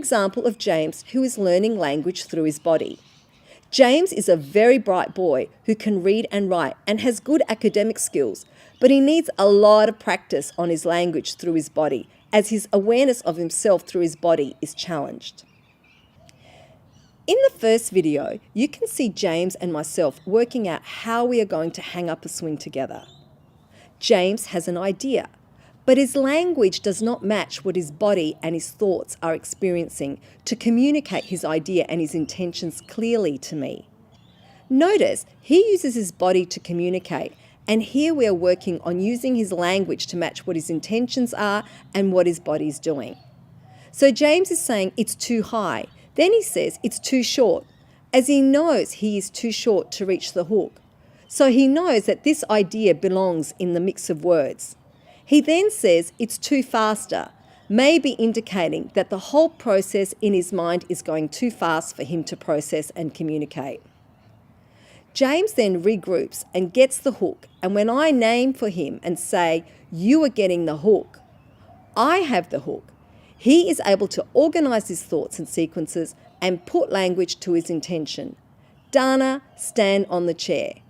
example of James who is learning language through his body. James is a very bright boy who can read and write and has good academic skills, but he needs a lot of practice on his language through his body, as his awareness of himself through his body is challenged. In the first video, you can see James and myself working out how we are going to hang up a swing together. James has an idea, but his language does not match what his body and his thoughts are experiencing to communicate his idea and his intentions clearly to me. Notice he uses his body to communicate, and here we are working on using his language to match what his intentions are and what his body is doing. So James is saying it's too high. Then he says it's too short, as he knows he is too short to reach the hook. So he knows that this idea belongs in the mix of words. He then says it's too faster, maybe indicating that the whole process in his mind is going too fast for him to process and communicate. James then regroups and gets the hook, and when I name for him and say, "You are getting the hook," I have the hook. He is able to organise his thoughts and sequences and put language to his intention. Dana, stand on the chair.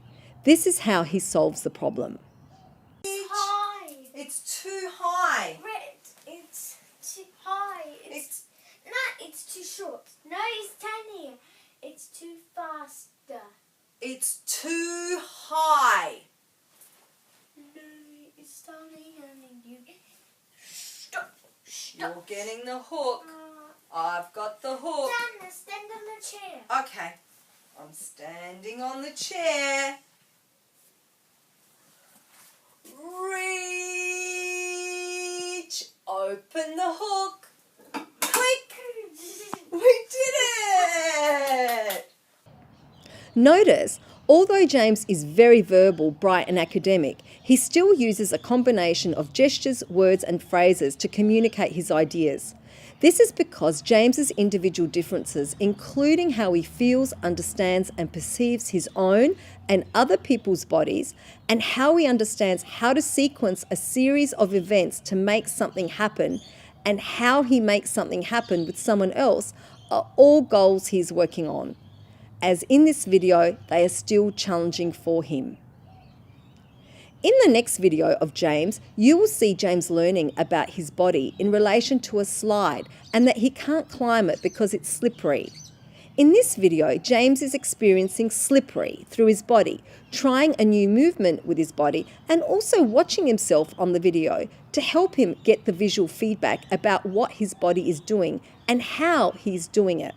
This is how he solves the problem. High. It's too high. Red. It's too high. It's too short. No, it's tiny. It's too faster. It's too high. No, it's tiny, honey. You stop. You're getting the hook. I've got the hook. Stand on the chair. Okay. I'm standing on the chair. Reach. Open the hook. Click. We did it! Notice, although James is very verbal, bright and academic, he still uses a combination of gestures, words and phrases to communicate his ideas. This is because James's individual differences, including how he feels, understands and perceives his own and other people's bodies, and how he understands how to sequence a series of events to make something happen, and how he makes something happen with someone else, are all goals he's working on. As in this video, they are still challenging for him. In the next video of James, you will see James learning about his body in relation to a slide and that he can't climb it because it's slippery. In this video, James is experiencing slippery through his body, trying a new movement with his body and also watching himself on the video to help him get the visual feedback about what his body is doing and how he's doing it.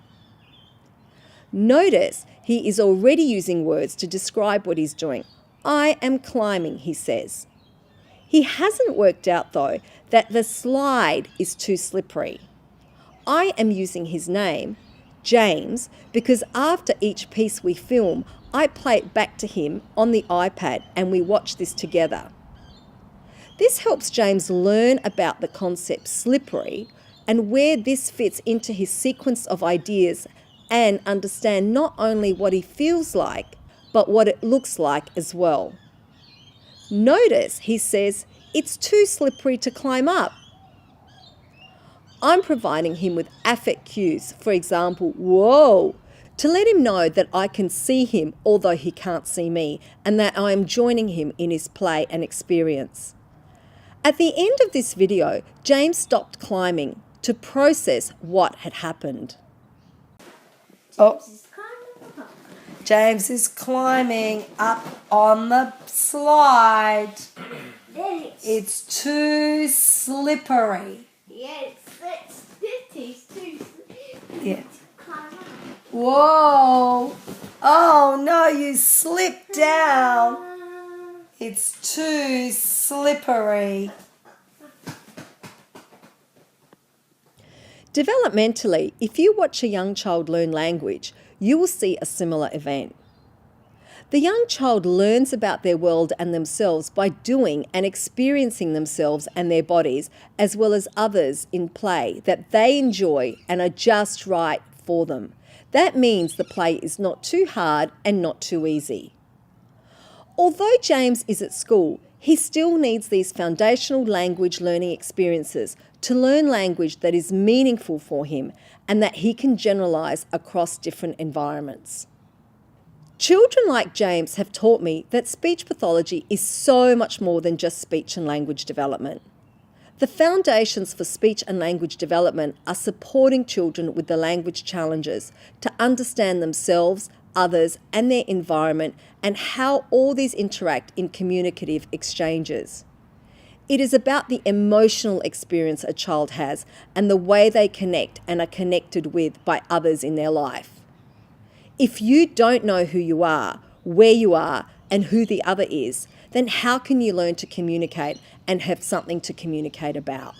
Notice he is already using words to describe what he's doing. I am climbing, he says. He hasn't worked out, though, that the slide is too slippery. I am using his name, James, because after each piece we film, I play it back to him on the iPad and we watch this together. This helps James learn about the concept slippery and where this fits into his sequence of ideas and understand not only what he feels like, but what it looks like as well. Notice he says, it's too slippery to climb up. I'm providing him with affect cues, for example, whoa, to let him know that I can see him although he can't see me, and that I am joining him in his play and experience. At the end of this video, James stopped climbing to process what had happened. James is climbing up on the slide. It's too slippery. Yes, it's too slippery. Yeah. Whoa! Oh no, you slipped down. It's too slippery. Developmentally, if you watch a young child learn language, you will see a similar event. The young child learns about their world and themselves by doing and experiencing themselves and their bodies, as well as others in play that they enjoy and are just right for them. That means the play is not too hard and not too easy. Although James is at school, he still needs these foundational language learning experiences to learn language that is meaningful for him and that he can generalize across different environments. Children like James have taught me that speech pathology is so much more than just speech and language development. The foundations for speech and language development are supporting children with the language challenges to understand themselves, others, and their environment, and how all these interact in communicative exchanges. It is about the emotional experience a child has and the way they connect and are connected with by others in their life. If you don't know who you are, where you are, and who the other is, then how can you learn to communicate and have something to communicate about?